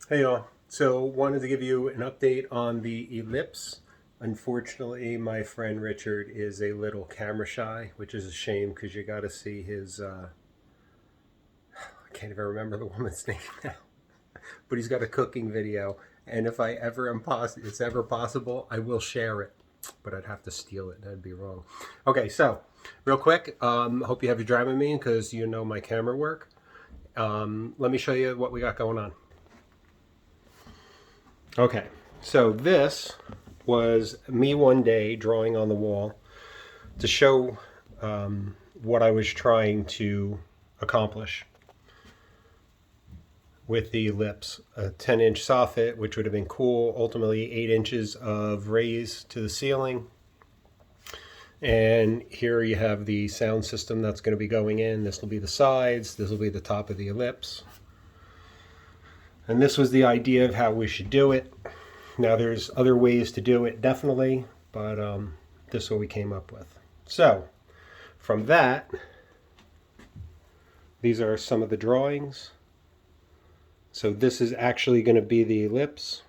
Hey y'all, so wanted to give you an update on the ellipse. Unfortunately, my friend Richard is a little camera shy, which is a shame because you got to see his, I can't even remember the woman's name now, but he's got a cooking video. And if I ever it's ever possible, I will share it, but I'd have to steal it. That'd be wrong. Okay, so real quick, hope you have your Dramamine because you know my camera work. Let me show you what we got going on. Okay, so this was me one day drawing on the wall to show what I was trying to accomplish with the ellipse. A 10-inch soffit, which would have been cool, ultimately 8 inches of raise to the ceiling. And here you have the sound system that's going to be going in. This will be the sides, this will be the top of the ellipse. And this was the idea of how we should do it. Now there's other ways to do it, definitely, but this is what we came up with. So from that, these are some of the drawings. So this is actually going to be the ellipse,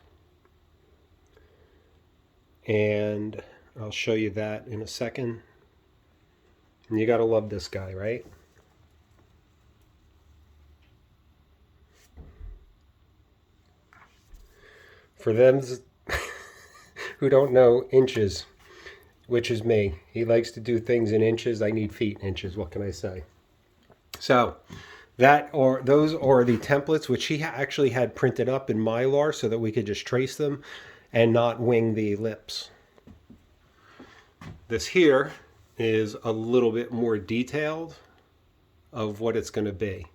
and I'll show you that in a second. And you gotta love this guy, right? For them who don't know inches, which is me, he likes to do things in inches. I need feet in inches. What can I say? So those are the templates which he actually had printed up in Mylar so that we could just trace them and not wing the ellipse. This here is a little bit more detailed of what it's going to be.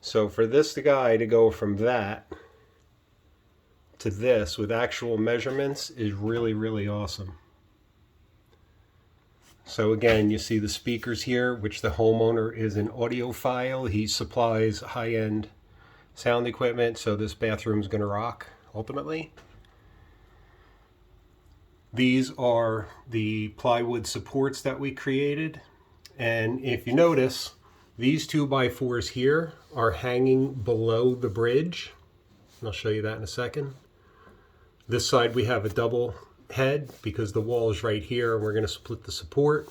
So for this guy to go from that to this with actual measurements is really, really awesome. So again, you see the speakers here, which the homeowner is an audiophile. He supplies high-end sound equipment, so this bathroom's going to rock, ultimately. These are the plywood supports that we created. And if you notice, these 2x4s here are hanging below the bridge. I'll show you that in a second. This side we have a double head because the wall is right here and we're going to split the support.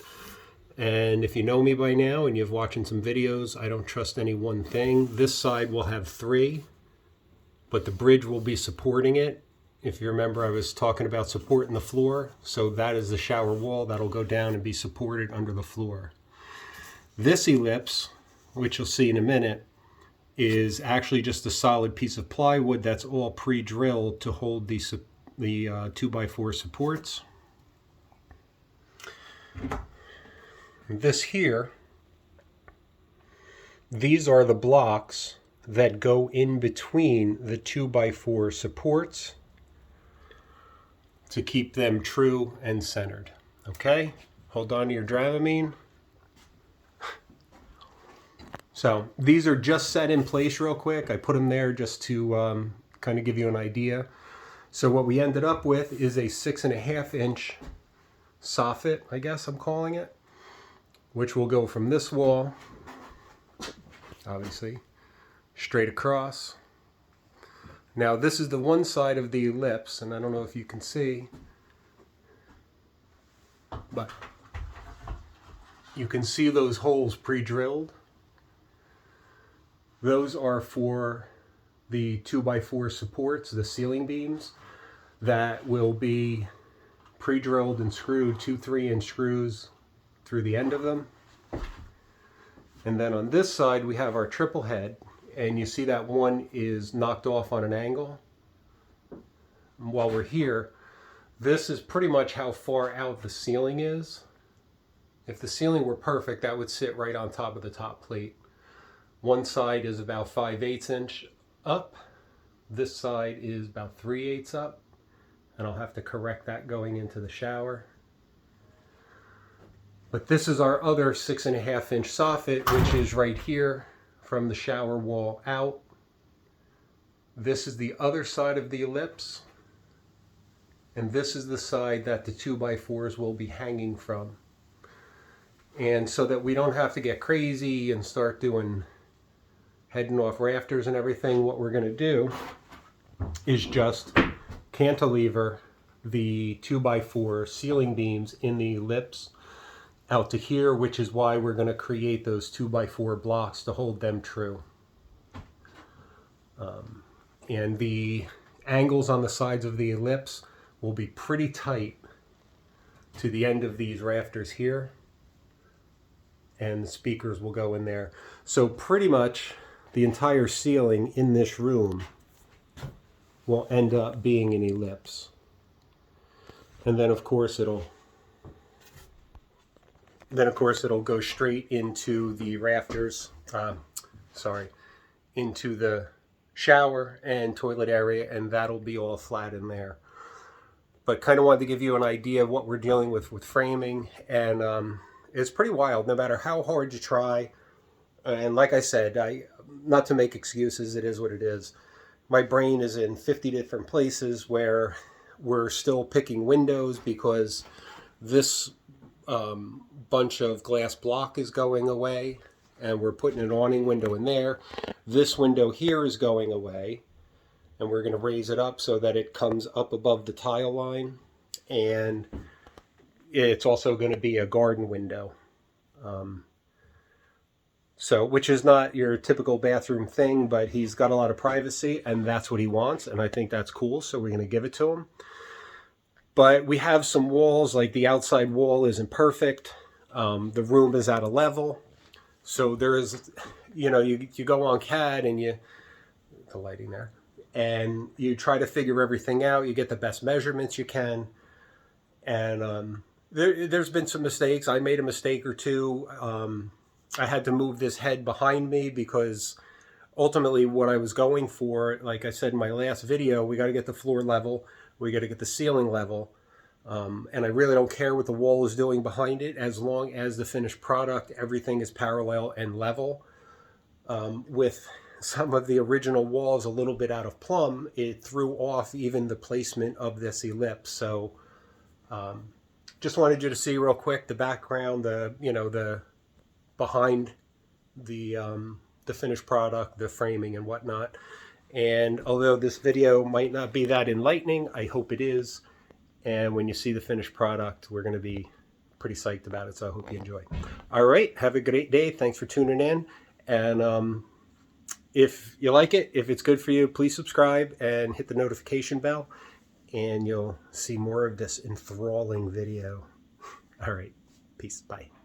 And if you know me by now and you've watching some videos, I don't trust any one thing. This side will have 3, but the bridge will be supporting it. If you remember, I was talking about supporting the floor. So that is the shower wall that'll go down and be supported under the floor. This ellipse, which you'll see in a minute, is actually just a solid piece of plywood that's all pre-drilled to hold the 2x4 supports. This here, these are the blocks that go in between the 2x4 supports to keep them true and centered. Okay, hold on to your Dramamine. So these are just set in place real quick. I put them there just to kind of give you an idea. So what we ended up with is a 6.5-inch soffit, I guess I'm calling it, which will go from this wall, obviously, straight across. Now this is the one side of the ellipse, and I don't know if you can see, but you can see those holes pre-drilled. Those are for the 2x4 supports, the ceiling beams, that will be pre-drilled and screwed, 2 3-inch screws through the end of them. And then on this side we have our triple head, and you see that one is knocked off on an angle. And while we're here, this is pretty much how far out the ceiling is. If the ceiling were perfect, that would sit right on top of the top plate. One side is about 5/8 inch up. This side is about 3/8 up. And I'll have to correct that going into the shower. But this is our other 6.5-inch soffit, which is right here from the shower wall out. This is the other side of the ellipse. And this is the side that the 2x4s will be hanging from. And so that we don't have to get crazy and start heading off rafters and everything, what we're going to do is just cantilever the 2x4 ceiling beams in the ellipse out to here, which is why we're going to create those 2x4 blocks to hold them true. And the angles on the sides of the ellipse will be pretty tight to the end of these rafters here, and the speakers will go in there. So pretty much the entire ceiling in this room will end up being an ellipse. And then of course it'll go straight into the rafters, into the shower and toilet area, and that'll be all flat in there. But kind of wanted to give you an idea of what we're dealing with framing, and it's pretty wild no matter how hard you try. And like I said, not to make excuses, it is what it is. My brain is in 50 different places where we're still picking windows because this bunch of glass block is going away, and we're putting an awning window in there. This window here is going away, and we're going to raise it up so that it comes up above the tile line, and it's also going to be a garden window. Which is not your typical bathroom thing, but he's got a lot of privacy, and that's what he wants, and I think that's cool, so we're going to give it to him. But we have some walls, like the outside wall isn't perfect. The room is at a level. So there is, you go on CAD and the lighting there, and you try to figure everything out. You get the best measurements you can. And there's been some mistakes. I made a mistake or two. I had to move this head behind me because ultimately what I was going for, like I said in my last video, we got to get the floor level. We got to get the ceiling level. And I really don't care what the wall is doing behind it, as long as the finished product, everything is parallel and level. With some of the original walls a little bit out of plumb, it threw off even the placement of this ellipse. So just wanted you to see real quick the background, the behind the finished product, the framing and whatnot. And although this video might not be that enlightening, I hope it is. And when you see the finished product, we're going to be pretty psyched about it. So I hope you enjoy. All right. Have a great day. Thanks for tuning in. And if you like it, if it's good for you, please subscribe and hit the notification bell, and you'll see more of this enthralling video. All right. Peace. Bye.